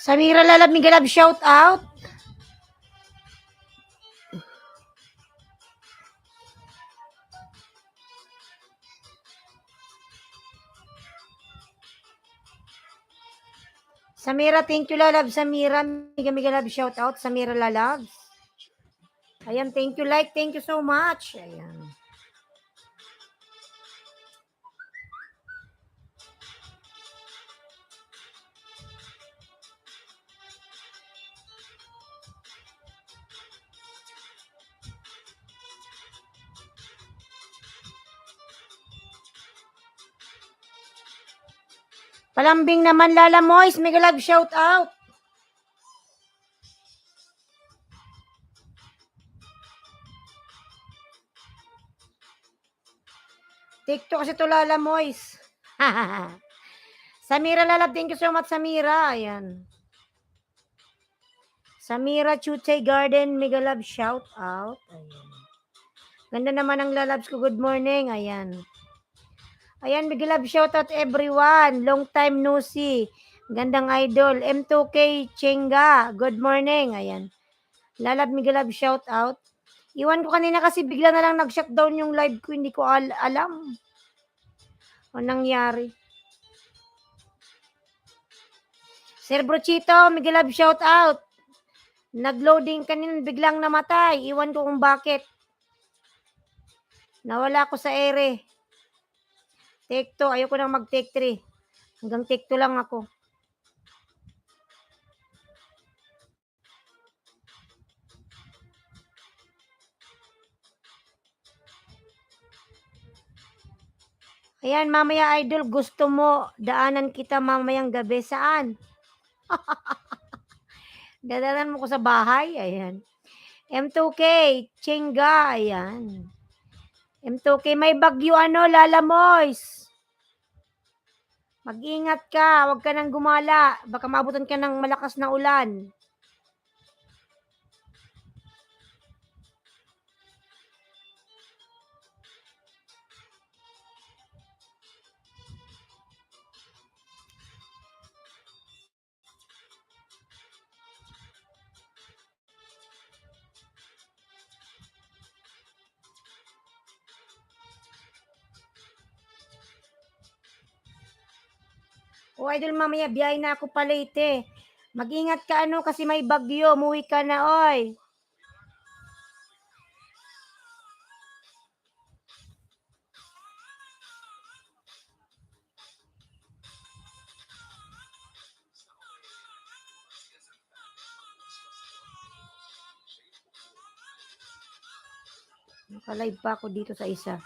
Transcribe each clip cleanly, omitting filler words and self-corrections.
Samira Lalab Migalab, shout out. Samira, thank you Lalab. Samira, Migalab, shout out. Samira Lalab. Ayan, thank you like, thank you so much. Ayan. Palambing naman Lala Mois, Migalab, shout out. TikTok kasi to Lala Mois. Samira Lalab, thank you so much Samira. Ayan. Samira Chuchay Garden, Migalab, shout out. Ayan. Ganda naman ang lalabs ko. Good morning. Ayan. Ayan, Migalab, shout out everyone. Long time no see. Gandang idol. M2K Chenga. Good morning. Ayan. Lalab, Migalab, shout out. Iwan ko kanina kasi bigla na lang nag-shutdown yung live ko. Hindi ko alam. O nangyari. Sir Brochito, Migalab, shout out. Nag-loading kanina, biglang namatay. Iwan ko kung bakit. Nawala ko sa ere. Take 2. Ayoko nang mag-take 3. Hanggang take 2 lang ako. Ayan, mamaya idol, gusto mo daanan kita mamayang gabi. Saan? Dadanan mo ko sa bahay. Ayan. M2K, Chinga. Ayan. M2K, may bagyo Lala Mois. Mag-ingat ka, huwag ka nang gumala. Baka maabutan ka ng malakas na ulan. O idol, mamaya biyahe na ako pa Leyte. Mag-ingat ka kasi may bagyo. Umuwi ka na, oy. Naka-live pa ako dito sa isa.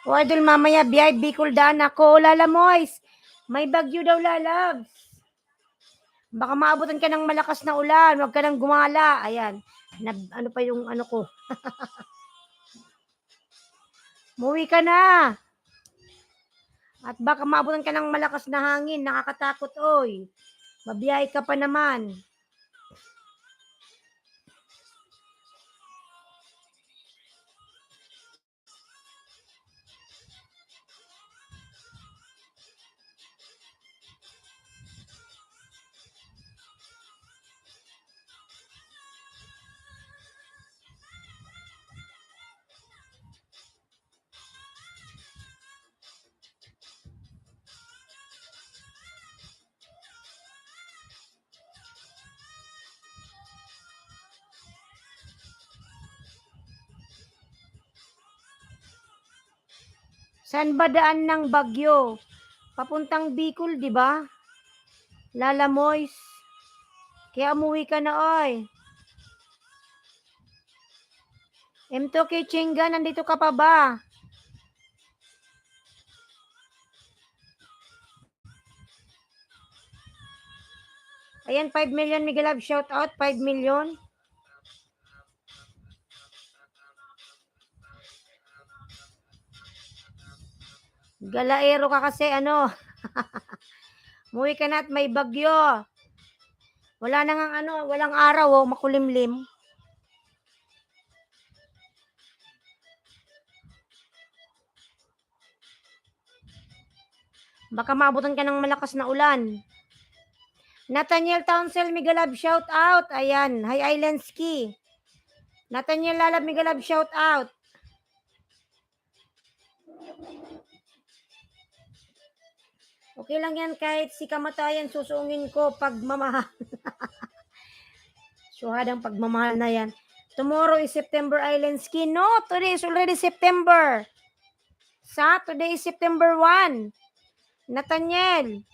O idol, mamaya biyahe Bicol daan ako. Lala Mois, may bagyo daw Lalabs. Baka maabutan ka ng malakas na ulan. Huwag ka nang gumala. Ayan. Ano pa yung ano ko. Muwi ka na. At baka maabutan ka ng malakas na hangin. Nakakatakot, oy. Mabiyahe ka pa naman. Saan ba daan ng bagyo? Papuntang Bicol, di ba? Lala Mois. Kaya umuwi ka na, oy. M2K Chinga, nandito ka pa ba? Ayan, 5 million, Miguel Love, shout out, 5 million. Galaero ka kasi, ano, muwi ka na at may bagyo. Wala na nga, ano, walang araw, oh, makulimlim. Baka maabutan ka ng malakas na ulan. Nathaniel Townsend, Miguel Love, shout out. Ayan, Hi Island Ski. Nathaniel Lalab, Miguel Love, shout out. Okay lang yan kahit si kamatayan susungin ko pagmamahal. Suhadang pagmamahal na yan. Tomorrow is September Island Ski. No, today is already September. Today is September 1. Nathaniel.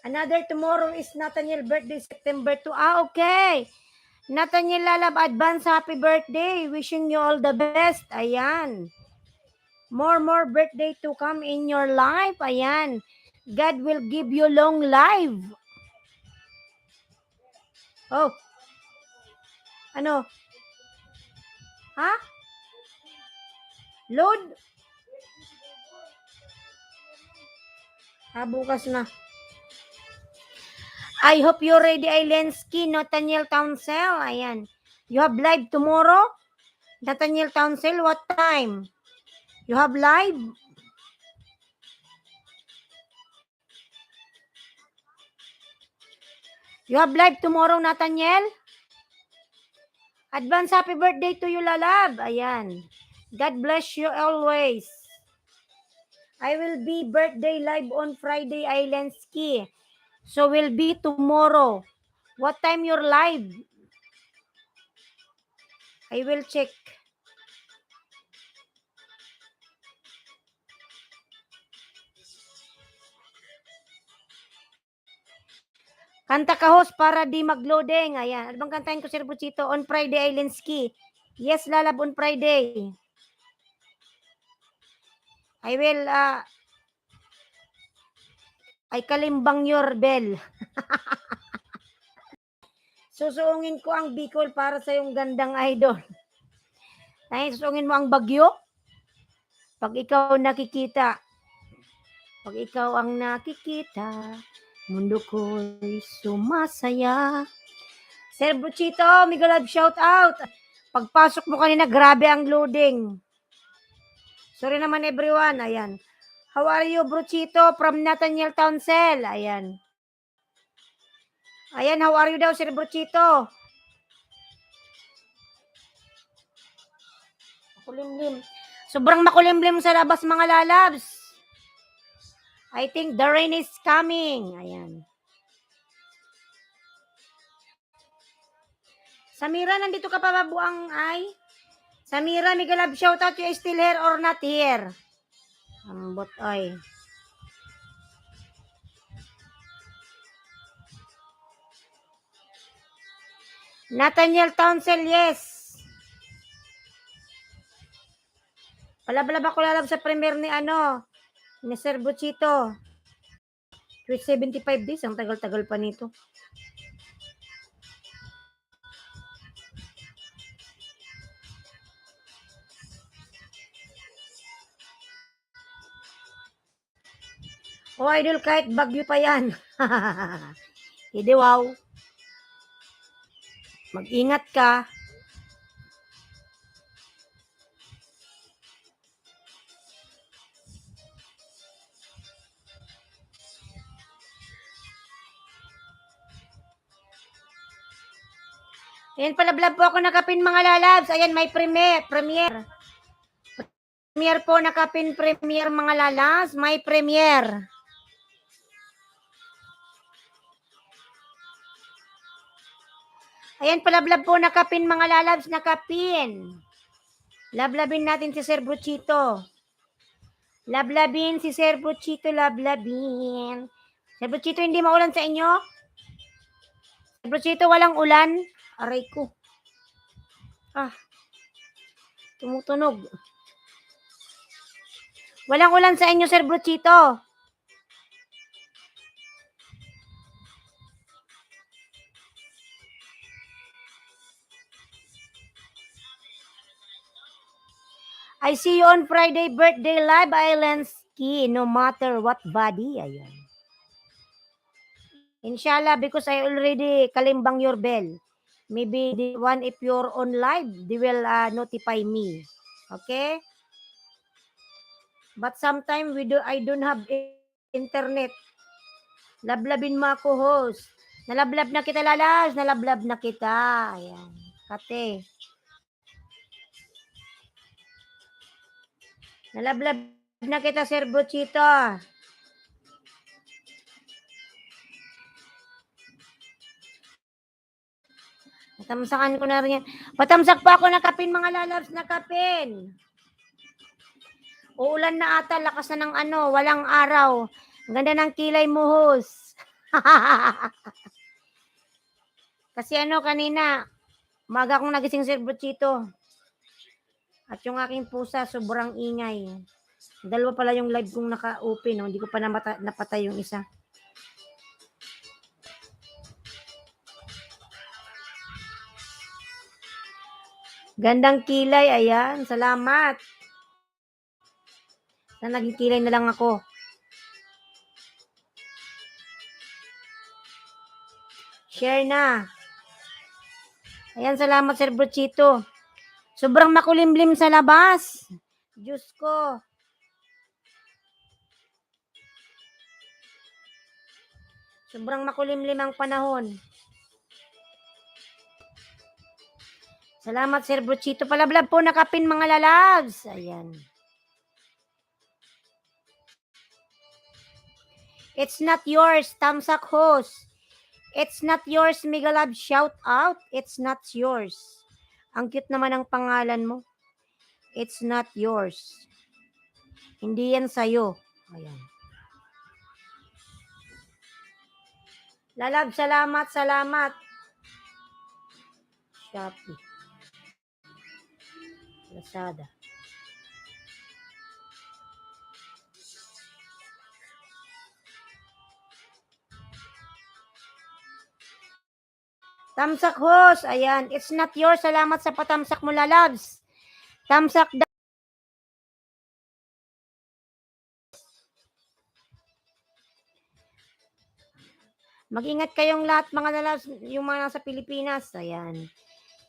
Another tomorrow is Nathaniel birthday, September 2. Okay. Nathaniel Lalab, advance happy birthday. Wishing you all the best. Ayan. More birthday to come in your life. Ayan. God will give you long life. Oh. Ano? Ha? Load? Bukas na. I hope you're ready, Ailensky, Nathaniel Townsend. Ayan. You have live tomorrow? Nathaniel Townsend, what time? You have live? You have live tomorrow, Nathaniel? Advance happy birthday to you, Lalab. Ayan. God bless you always. I will be birthday live on Friday, Ailensky. So will be tomorrow. What time you're live? I will check. Kanta ka host para di mag-loading. Ayan. Ano bang kantahin ko, Sir Buchito? On Friday, Islandski. Yes, Lalab, on Friday. I will, ay kalimbang your bell. Susuungin ko ang Bicol para sa yung gandang idol. Ay, susuungin mo ang bagyo? Pag ikaw nakikita. Pag ikaw ang nakikita, mundo ko'y sumasaya. Sir Buchito, Miguel Love, shout out. Pagpasok mo kanina, grabe ang loading. Sorry naman everyone. Ayan. How are you, Bruchito? From Nathaniel Townsend. Ayan. Ayan, how are you daw, Sir Bruchito? Makulimlim. Sobrang makulimlim sa labas, mga lalabs. I think the rain is coming. Ayan. Samira, nandito ka pa ba, buang ay? Samira, Miguel Love, shout out, you still here or not here? Ambot ay. Nathaniel Townsend, yes. Palabalab ako lalab sa premiere ni ni Sir Buchito. 75 days, ang tagal-tagal pa nito. Idol, kahit bagyo pa yan. Hindi, wow. Mag-ingat ka. Ayan, palablab po ako nakapin, mga lalabs. Ayan, may premiere. Premiere po, nakapin premiere, mga lalabs. May premiere. Ayan, palablab po, nakapin, mga lalabs. Nakapin. Lablabin natin si Sir Bruchito. Lablabin si Sir Bruchito, lablabin. Sir Bruchito, hindi maulan sa inyo? Sir Bruchito, walang ulan? Aray ko. Ah, tumutunog. Walang ulan sa inyo, Sir Bruchito. I see you on Friday birthday live, Islandski, no matter what body. Ayan. Inshallah, because I already kalimbang your bell. Maybe the one if you're on live, they will notify me. Okay? But sometimes I don't have internet. Lablabin mo ako, host. Nalablab na kita, lalas. Nalablab na kita. Ayan. Kate. Nalablab na kita, Sir Bruchito. Natamsakan ko na rin yan. Patamsak pa ako na kapin, mga lalabs na kapin. Uulan na ata, lakas na ng walang araw. Ang ganda ng kilay mo, host. Kasi kanina, maga akong nagising, Sir Bruchito. At yung aking pusa, sobrang ingay. Dalawa pala yung live kong naka-open, no? Hindi ko pa napatay yung isa. Gandang kilay, ayan. Salamat. Na naging kilay na lang ako. Share na. Ayan, salamat, Sir Bruchito. Sobrang makulimlim sa labas. Diyos ko. Sobrang makulimlim ang panahon. Salamat, Sir Bruchito. Palablab po nakapin, mga lalabs. Ayan. It's not yours, Tamsak host. It's not yours, Migalab. Shout out. It's not yours. Ang cute naman ang pangalan mo. It's not yours. Hindi yan sa'yo. Ayan. Lalab, salamat, salamat. Shopee. Lazada. Tamsak host. Ayan. It's not yours. Salamat sa patamsak mo, lalabs. Tamsak daw. Mag-ingat kayong lahat, mga lalabs. Yung mga nasa Pilipinas. Ayan.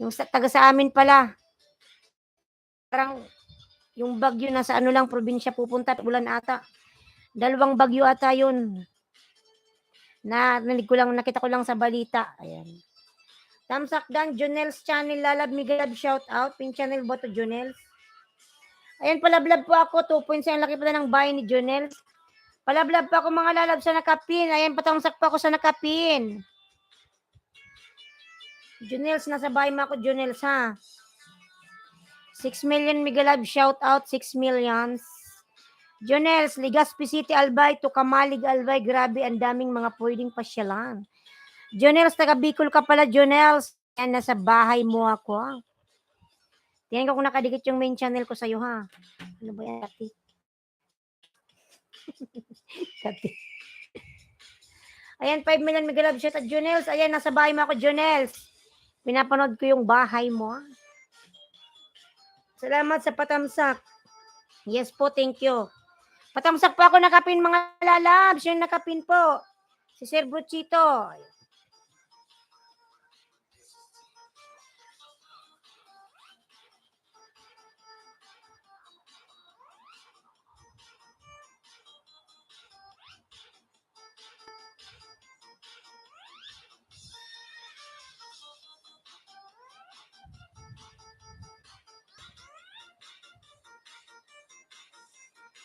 Yung taga sa amin pala. Parang yung bagyo na sa lang probinsya pupunta at ulan ata. 2 bagyo ata yun. Nakita ko lang sa balita. Ayan. Tamsak dan, Jonels channel, lalab, migalab, shout out. Pin channel ba to, Jonels? Ayan, palablab po ako. 2 ang laki pala ng bahay ni Jonels. Palablab pa ako, mga lalab, sa nakapin. Ayan, patamsak pa ako sa nakapin. Jonels, nasa bahay mo ako, Jonels, ha? 6 million, migalab, shout out. 6 millions. Jonels, Legazpi City, Albay, to Kamalig, Albay. Grabe, ang daming mga pwedeng pasyalan. Jonels, taga Bicol ka pala, Jonels. Yan, nasa bahay mo ako. Tingnan ko kung nakadikit yung main channel ko sa'yo, ha? Ano ba yan, Kati? Kati. Ayan, 5 million mega love shot at Jonels. Ayan, nasa bahay mo ako, Jonels. Pinapanood ko yung bahay mo. Salamat sa patamsak. Yes po, thank you. Patamsak po ako nakapin, mga lalabs. Yung nakapin po. Si Sir Bruchito.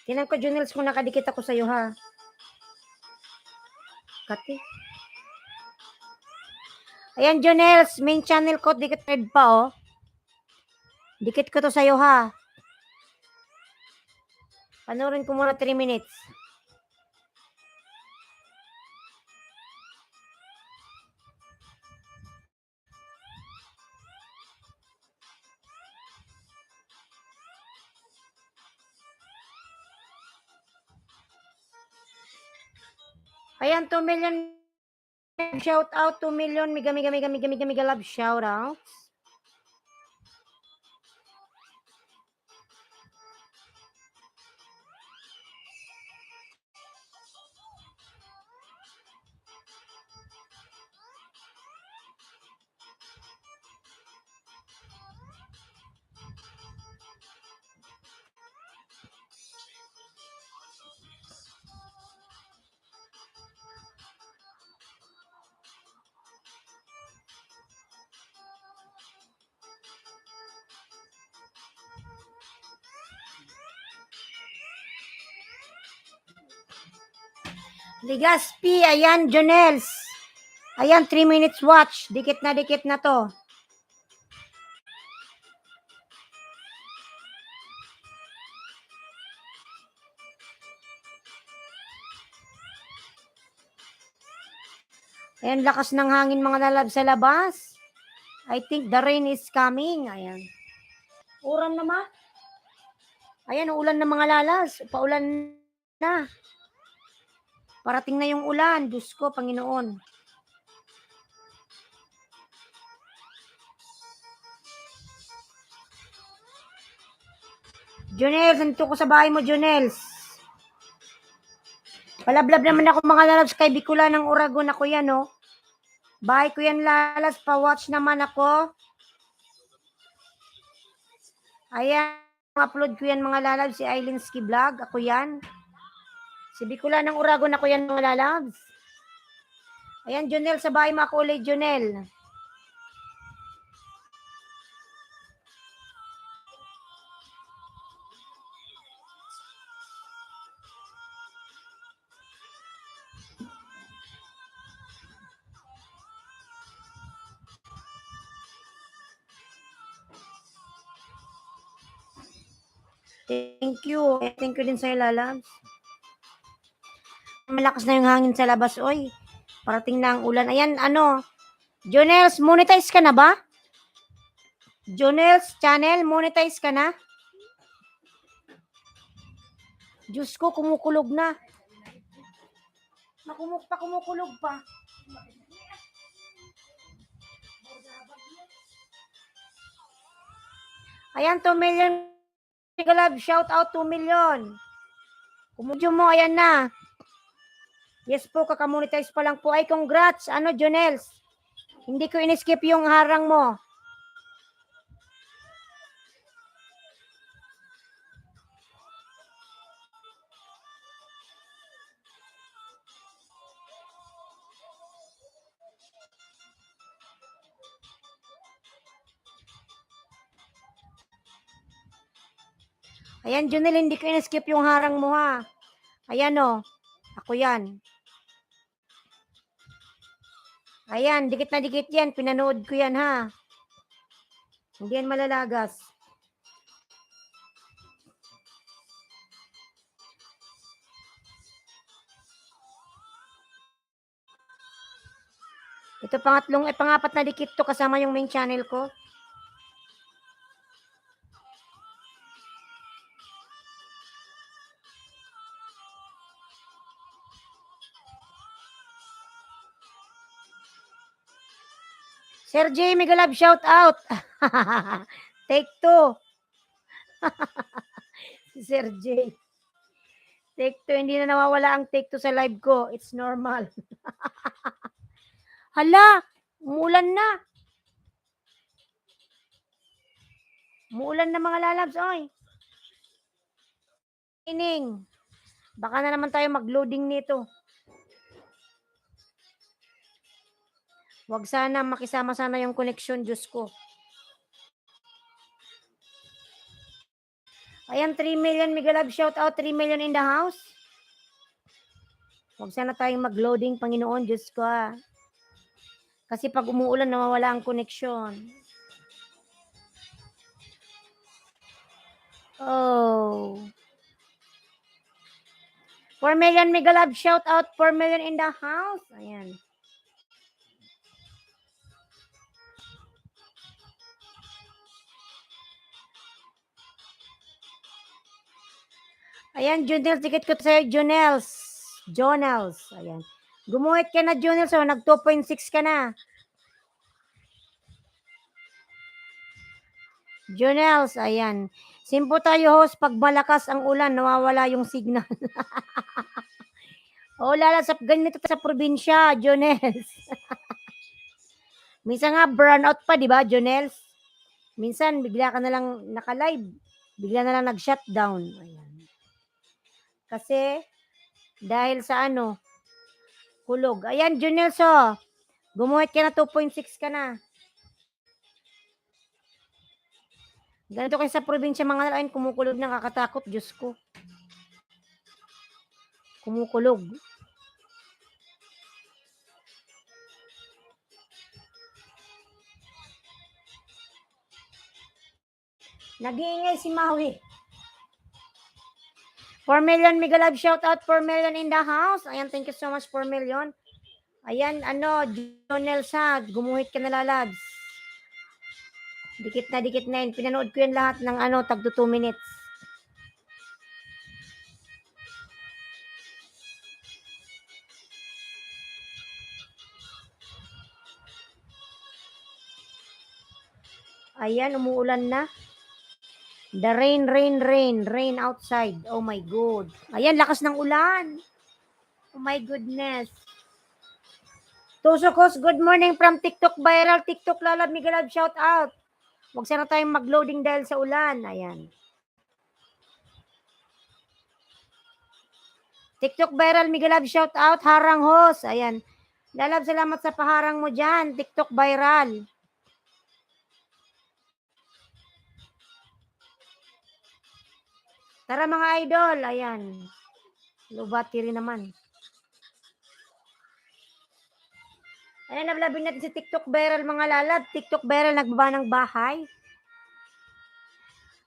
Tinan ko, Jonels, kung nakadikit ako sa'yo, ha? Kati. Ayan, Jonels, main channel ko, dikit red pa, oh. Dikit ko to sa'yo, ha? Panoorin ko muna 3 minutes. Ayan, 2 million shout out, 2 million mega love shout out. Ligaspi, ayan, Jonels. Ayan, 3 minutes watch. Dikit na to. Ayan, lakas ng hangin mga lalab sa labas. I think the rain is coming. Ayan. Uran naman. Ayan, ulan na mga lalas. Paulan na. Parating na yung ulan. Diyos ko, Panginoon. Jonels, nandito ko sa bahay mo, Jonels. Palablab naman ako mga lalabs kay Bicula ng Uragon ako yan, no? Bahay ko yan, lalas. Pa-watch naman ako. Ayan, upload ko yan mga lalabs. Si Ailinski Vlog, ako yan. Si Bicula ng Uragon ako yan mga lalabs. Ayan, Jonel, sa bahay mo ako ulit, Jonel. Thank you. Thank you din sa'yo, lalabs. Malakas na yung hangin sa labas, oy. Parating na ang ulan. Ayan, ano, Jonels, monetize ka na ba? Jonels channel, monetize ka na? Diyos ko, kumukulog na. Kumukulog pa. Ayan, 2 million. Love, shout out 2 million. Kumudyo mo, ayan na. Yes po, kakamonetize pa lang po. Ay, congrats. Ano, Jonels? Hindi ko in-skip yung harang mo. Ayan, Jonel, hindi ko in-skip yung harang mo, ha. Ayan, o. Ako yan. Ayan, dikit na dikit yan. Pinanood ko yan, ha. Hindi yan malalagas. Ito pangapat na dikit to kasama yung main channel ko. Sir J, mega love shout out. Take 2. Si Sir J. Take 2, hindi na nawawala ang take 2 sa live ko. It's normal. Hala, umuulan na. Umuulan na mga lalabs, oy. Ining. Baka na naman tayo mag-loading nito. Wag sana makisama sana yung connection, Diyos ko. Ayan, 3 million mega love shout out, 3 million in the house. Wag sana tayong mag-loading, Panginoon, Diyos ko. Kasi pag umuulan, nawawala ang connection. Oh. 4 million mega love shout out, 4 million in the house. Ayan. Ayan, Junels, dikit ko sa'yo, Junels. Jonels. Ayan. Gumuhit ka na, Junels. So, nag 2.6 ka na. Junels, ayan. Simpo tayo, host. Pag malakas ang ulan, nawawala yung signal. O, lalasap ganito sa probinsya, Junels. Minsan nga, burnout pa, di ba, Junels? Minsan, bigla ka na lang naka-live. Bigla na lang nag-shutdown. Ayan. Kasi, dahil sa ano, kulog. Ayan, Junels, oh. Gumuhit ka na, 2.6 ka na. Ganito kayo sa probinsya, mga nalain, kumukulog na, kakatakot, Diyos ko. Kumukulog. Nag-iingay si Maui. 4 million mega love shout out, 4 million in the house. Ayan, thank you so much, 4 million. Ayan, ano, Jonel Sad, gumuhit ka na lalabs. Dikit na yun. Pinanood ko yun lahat ng ano, tagto 2 minutes. Ayan, umuulan na. The rain outside. Oh my God. Ayan, lakas ng ulan. Oh my goodness. Tusokos, good morning from TikTok viral. TikTok lalab, mega love shout out. Huwag sana tayong mag-loading dahil sa ulan. Ayan. TikTok viral, mega love shout out. Harang host. Ayan. Lalab, salamat sa paharang mo dyan. TikTok viral. Tara mga idol. Ayan. Low battery naman. Ayan, nablabing natin si TikTok viral mga lalab. TikTok viral, nagbaba ng bahay.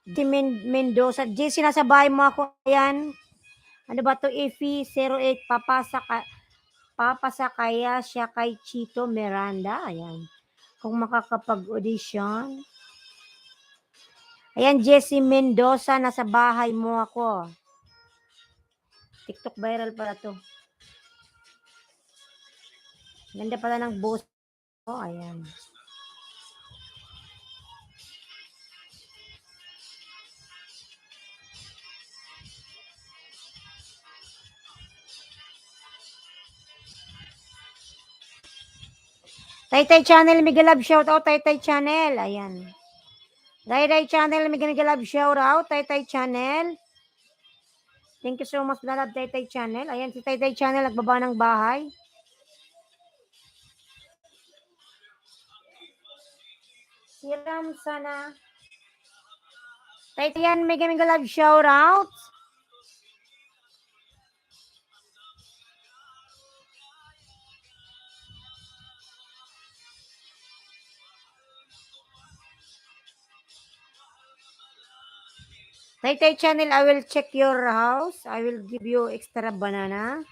Di Mendoza. JC, nasa bahay mo ako. Ayan. Ano ba to? Efi 08. Papasa kaya siya kay Chito Miranda. Ayan. Kung makakapag-audition. Ayan, Jessie Mendoza, nasa bahay mo ako. TikTok viral pala to. Ganda pala ng boss ko. Ayan. Taytay Channel, mega love shout out, Taytay Channel. Ayan. Taytay Channel, mega love shout out, Taytay Channel. Thank you so much, lalab Taytay Channel. Ayan, si Taytay Channel, nagbaba ng bahay. Siram sana. Taytay yan, mega love shout out. Taytay Channel, I will check your house. I will give you extra banana.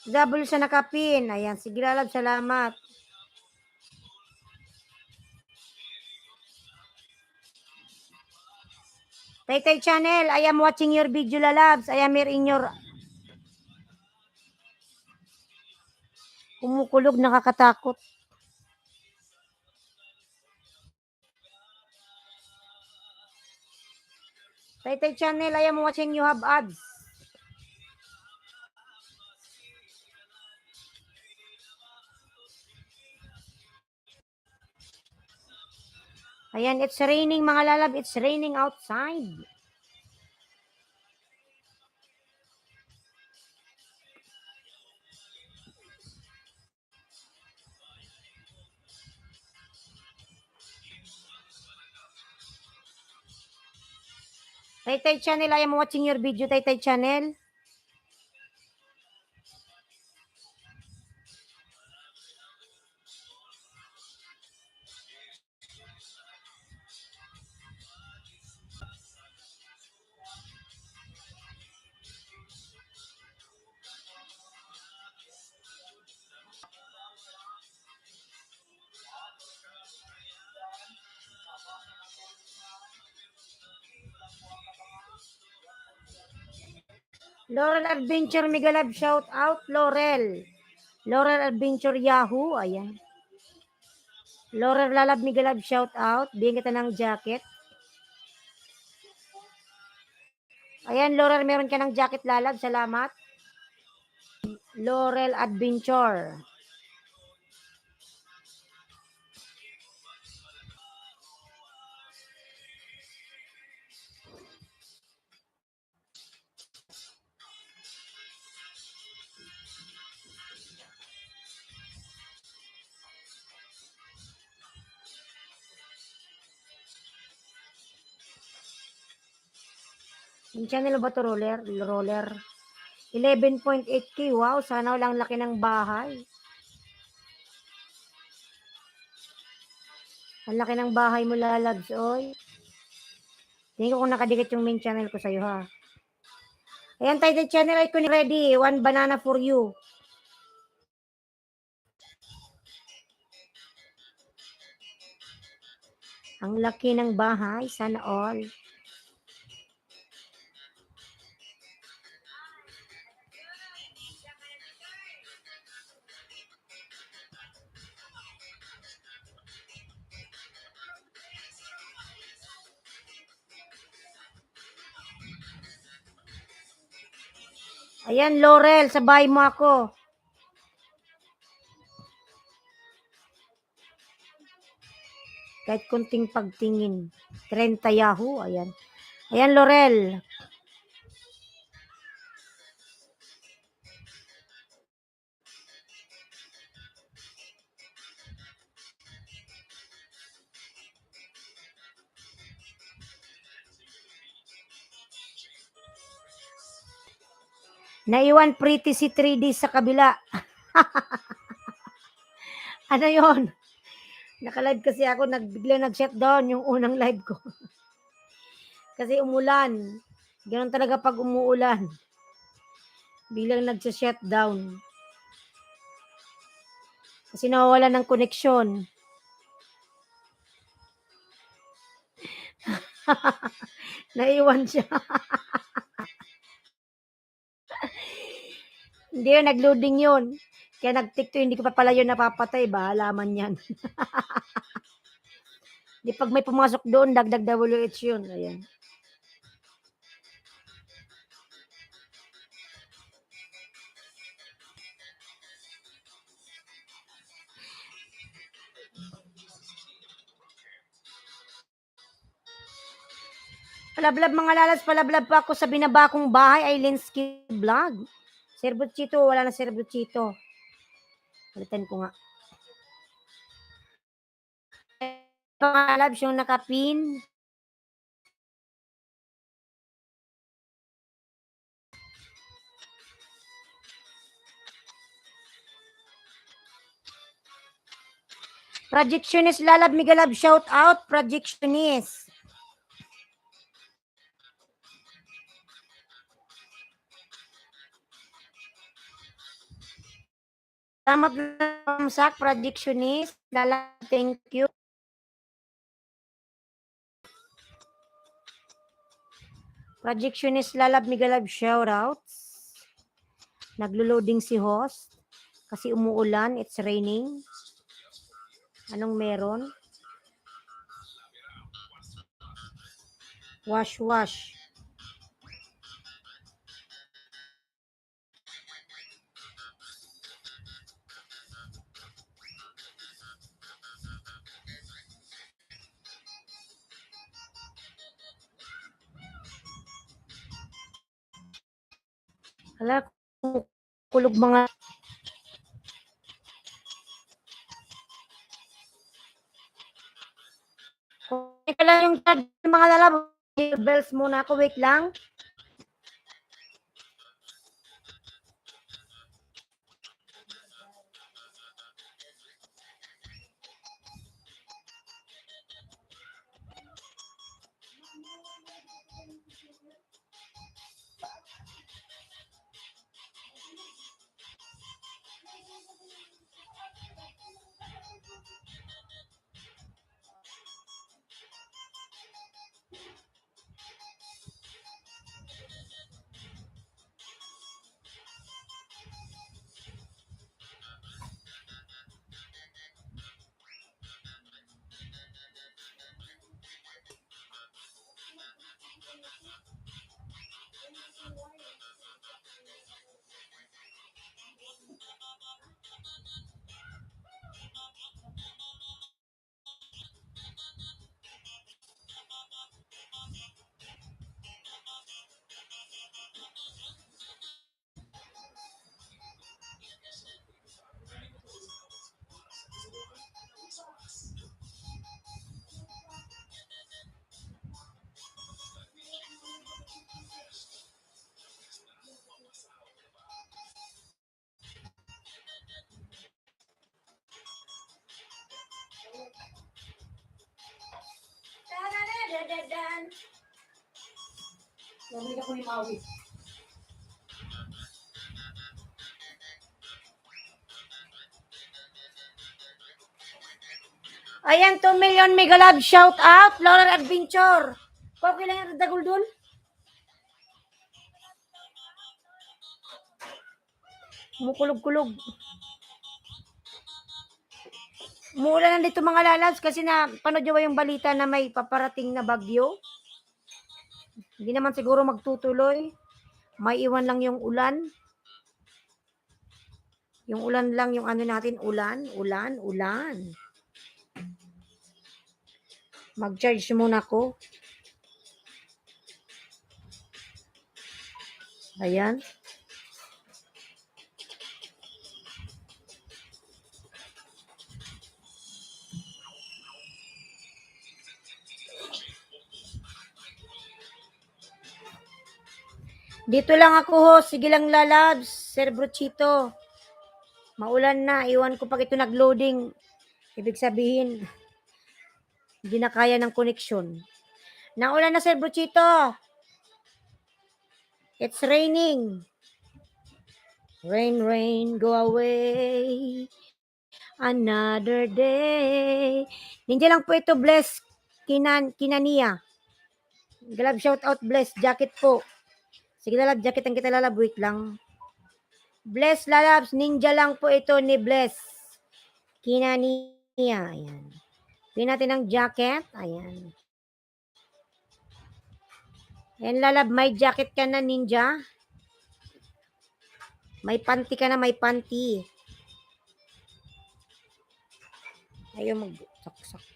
W sa nakapin. Ayan, sige lalab, salamat. Taytay Channel, I am watching your video lalabs. I am here in your... Kumukulog, nakakatakot. Taytay Channel, I am watching you have ads. Ayan, it's raining mga lalab. It's raining outside. Taytay Channel, I am watching your video, Taytay Channel. Laurel Adventure Migalab, shout out, Laurel. Laurel Adventure Yahoo, ayan. Laurel Lalab Migalab, shout out. Bigyan kita ng jacket. Ayan, Laurel, meron ka ng jacket, Lalab. Salamat. Laurel Adventure. Yung channel ba to, Roller? 11.8K. Wow, sana lang laki ng bahay. Ang laki ng bahay mo, Lalabs, oy. Tingin ko kung nakadikit yung main channel ko sa'yo, ha. Ayan, title channel ay kung ready. One banana for you. Ang laki ng bahay. Sana all. Ayan, Laurel, sabay mo ako. Kahit kunting pagtingin. 30 Yahoo, ayan. Ayan, Laurel. Naiwan pretty si 3D sa kabila. Ano yon? Naka-live kasi ako, bigla nag-shutdown yung unang live ko. Kasi umulan. Ganun talaga pag umuulan. Biglang nag-shutdown. Kasi nawawala ng koneksyon. Naiwan siya. Hindi yun, nag-loading yun. Kaya nag-tiktok, hindi ko pa pala yun napapatay. Bahala man yan. Di pag may pumasok doon, dagdag WH yun. Ayan. Palablab mga lalas, palablab pa ako sa binaba kong bahay ay Linsky Vlog. Serbuchito, wala na Serbuchito. Palitan ko nga. Pangalabs yung nakapin. Projectionist Lalab Migalab, shout out, Projectionist. Salamat lang sa Projectionist. Lalab, thank you. Projectionist Lalab Migalab, shout out. Naglo-loading si host. Kasi umuulan, it's raining. Anong meron? Wash. Hala, kulog mga Ito lang yung mga lalab. Bells muna ako. Wait lang. Nabili ko yung awit. Ayan, 2 million mega love. Shout out, Laura Adventure. Okay lang yung daguldul. Mukulog-kulog. Muulan na dito mga lalabs kasi na panood nyo ba yung balita na may paparating na bagyo? Hindi naman siguro magtutuloy. May iwan lang yung ulan. Yung ulan lang yung ano natin, ulan. Mag-charge muna ko. Ayan. Dito lang ako ho. Sige lang lalabs. Sir Brochito. Maulan na. Iwan ko pag ito nag-loading. Ibig sabihin, hindi na kaya ng connection. Naulan na Sir Brochito. It's raining. Rain, rain, go away. Another day. Ninja lang po ito, bless. Kinania. Galab, shout out, bless. Jacket po. Sige lalab, jacket ang kita lalab. Wait lang. Bless lalabs. Ninja lang po ito ni bless. Kinania. Ayan. Pin natin ang jacket. Ayan. Ayan lalab, may jacket ka na ninja. May panty ka na, may panty. Ayaw mag-saksak.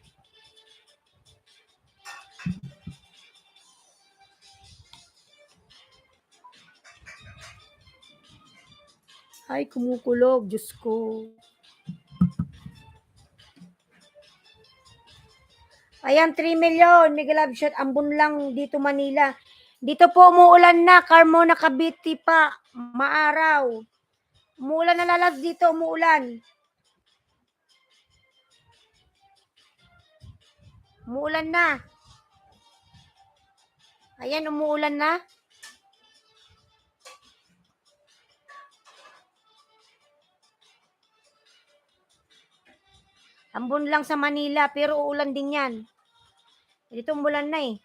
Ay, kumukulog. Diyos ko. Ayan, 3 million. Mega love shot. Ambon lang dito Manila. Dito po umuulan na. Carmona, Cavite pa. Maaraw. Umuulan na lalabs dito. Umuulan. Umuulan na. Ayan, umuulan na. Ambon lang sa Manila, pero uulan din yan. Dito umulan na eh.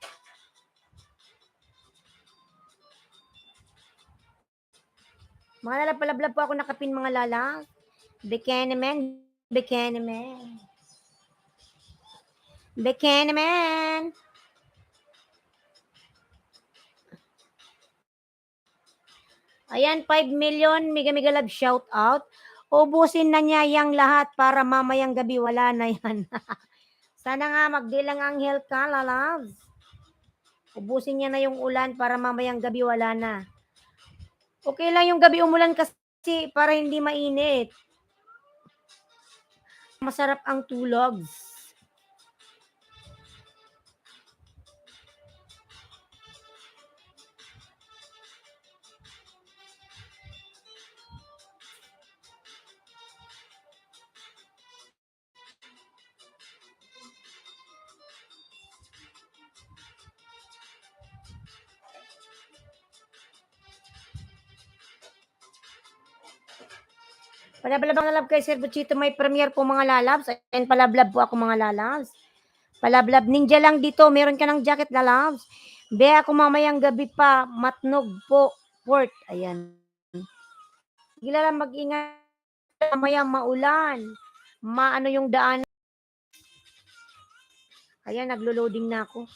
Mga lalab-palablab po ako nakapin mga lala. Bikiniman. Bikiniman. Bikiniman. Ayan, 5 million. Mega love shout out. Ubusin na niya yung lahat para mamayang gabi wala na yan. Sana nga magdilang anghel ka, lalabs. Ubusin niya na yung ulan para mamayang gabi wala na. Okay lang yung gabi umulan kasi para hindi mainit. Masarap ang tulog. Palablab na love kay Sir Buchito. May premiere po mga lalabs. Ayan, palablab po ako mga lalabs. Palablab. Ninja lang dito. Meron ka ng jacket lalabs. Be ako mamayang gabi pa. Matnog po. Port. Ayan. Gila lang mag-ingat. Mamaya maulan. Maano yung daan. Ayan, naglo-loading na ako.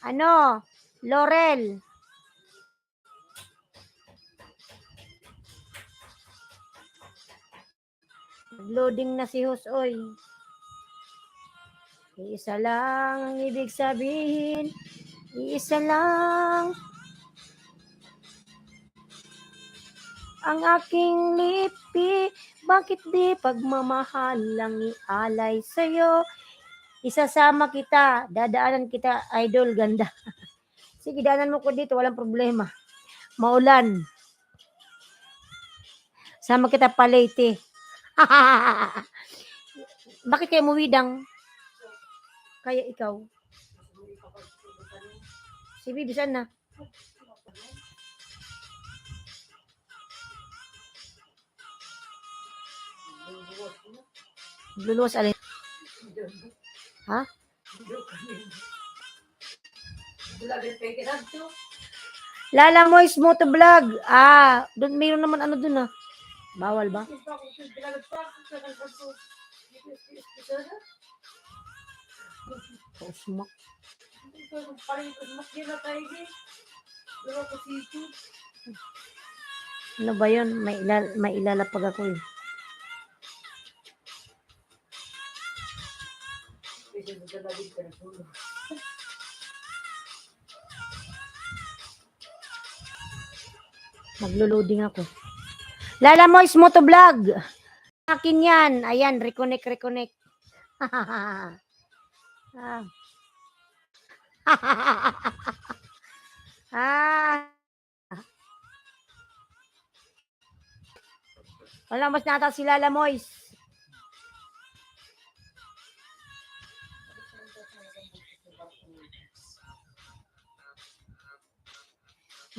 Ano? Laurel. Loading na si Husoy. Iisa lang ang ibig sabihin. Iisa lang ang aking lipi. Bakit di pagmamahal lang ialay sa'yo? Isasama kita. Dadaanan kita. Idol, ganda. Sige, daanan mo ko dito. Walang problema. Maulan. Sama kita Palete. Bakit kayo umuwidang? Kaya ikaw. Si Bibi, saan na? Luluwas alin? Ha? Lala Mois Moto Vlog. Doon mayroon naman ano doon ah. Bawal ba? Smoke. Ano ba yun? May ilalapag ako eh. Maglo-loading ako. Lala Mois Moto Vlog. Akin yan. Ayan, reconnect. Wala mas nata si Lala Mois.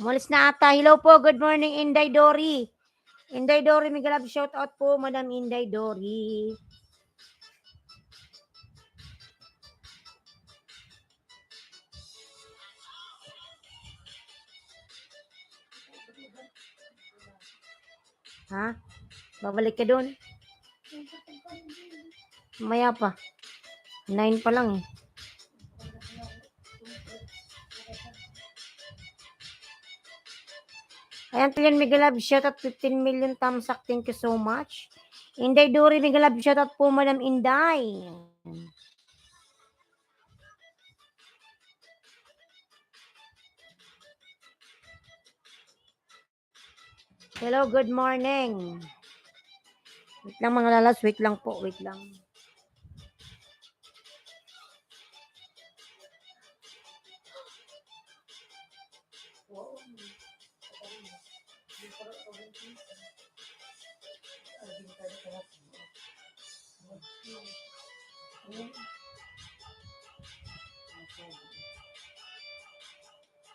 Umalis na ata. Hello po. Good morning, Inday Dory. Inday Dory, may galab shout out po, Madam Inday Dory. Ha? Babalik ka doon? Maya pa. 9 pa lang eh. Ayan po yan, Migalab, shout out 15 million thumbs up. Thank you so much. Inday Dory, Migalab, shout out po, Madam Inday. Hello, good morning. Wait lang mga lalas, wait lang po, wait lang.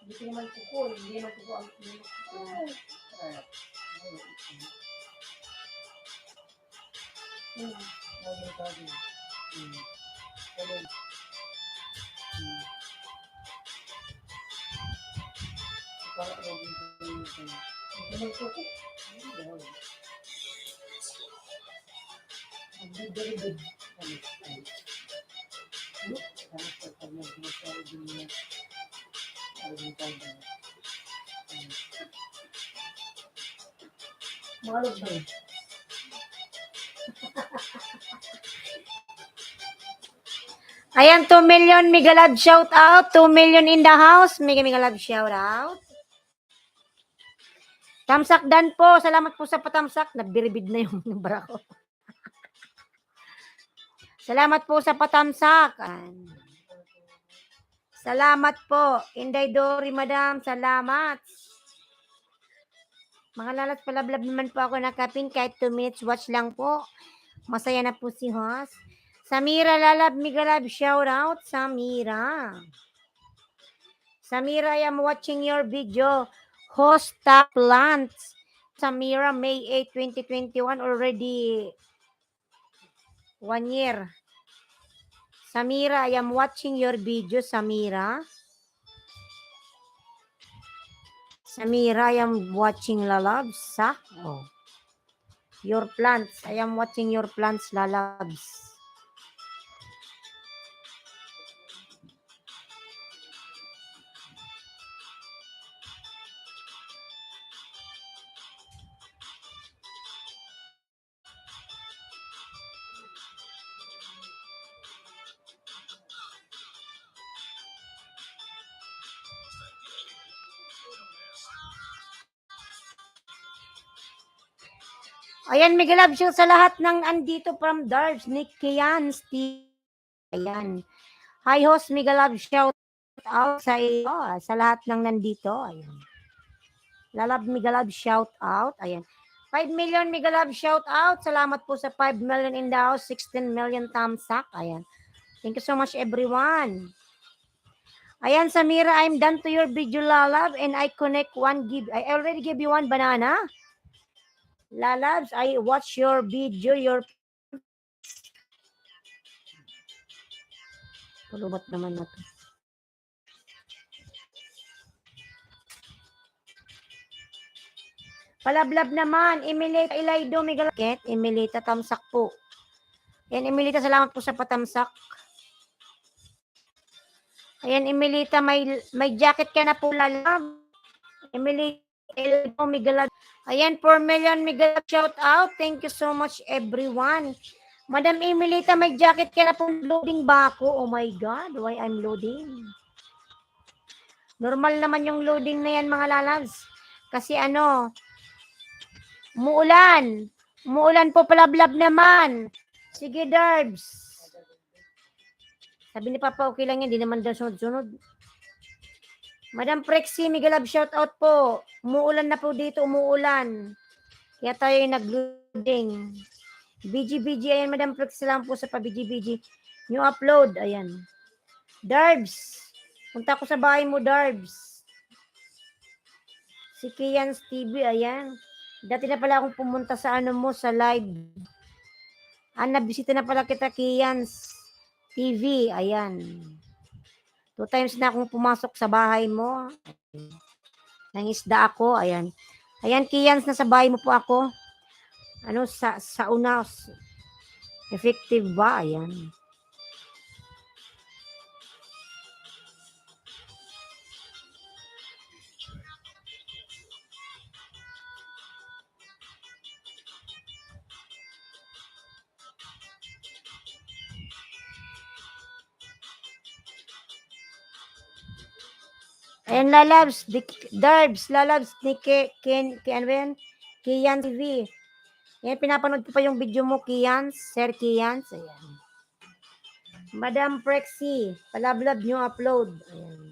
Hindi naman kuko, hindi naman kuko ang malog ba? Ayan, 2 million Migalab shout out. 2 million in the house. Migalab shout out. Tamsak dan po. Salamat po sa patamsak. Nagbiribid na yung bara ko. Salamat po sa patamsak. Salamat po. Inday Dory, madam. Salamat. Mga lalat, palablab naman po ako nakapin. Kahit 2 minutes watch lang po. Masaya na po si host. Samira Lalab Migalab, shout out, Samira. Samira, I am watching your video. Host top plants. Samira, May 8, 2021, already 1 year. Samira, I am watching your video, Samira. Samira, I am watching Lalabs. Oh. Your plants. I am watching your plants, Lalabs. Ayan, Miguel Love show sa lahat ng andito from Darbs, Nick Kian, Steve. Ayan. Hi, host Miguel Love, shout out sa iyo, sa lahat ng nandito. Ayan. Lalab Miguel Love, shout out. Ayan. 5 million mega love shout out. Salamat po sa 5 million in the house, 16 million thumbs up. Ayan. Thank you so much everyone. Ayan, Samira, I'm done to your video, Lalab, and I connect one give. I already gave you one banana. Lalabs, I watch your video, your pulubat naman na to. Palablab naman, Emilita Ilaydo, Miguel Emilita, tamsak po. Ayan, Emilita, salamat po sa patamsak. Ayan, Emilita, may jacket ka na po, Lalab. Emilita Ilaydo, Miguel. Ayan, 4 million, Miguel, shout out. Thank you so much, everyone. Madam Emilita, may jacket ka na po, loading ba ako? Oh my God, why I'm loading? Normal naman yung loading na yan, mga lalabs. Kasi ano, muulan. Muulan po, palablab naman. Sige, Darbs. Sabi ni Papa, okay lang yan. Di naman daw sunod-sunod. Madam Prexy, Miguel Love, shout out po. Umuulan na po dito, umuulan. Kaya tayo yung nag-loading. BG, ayan, Madam Prexy lang po sa pa-BG. New upload, ayan. Darbs. Punta ko sa bahay mo, Darbs. Si Kian's TV, ayan. Dati na pala akong pumunta sa ano mo, sa live. Nabisita na pala kita, Kian's TV, ayan. 2 times na akong pumasok sa bahay mo. Nangisda ako, ayan. Ayan, Kian's, nasa bahay mo po ako. Ano, sa una, effective ba? Ayan. Ayan, Lalabs, Darbs, Lalabs, ni ano ba yan? Kian TV. Ayan, pinapanood ko pa yung video mo, Kian, Sir Kian. Ayan. Madam Prexy, palablab nyo upload. Ayan.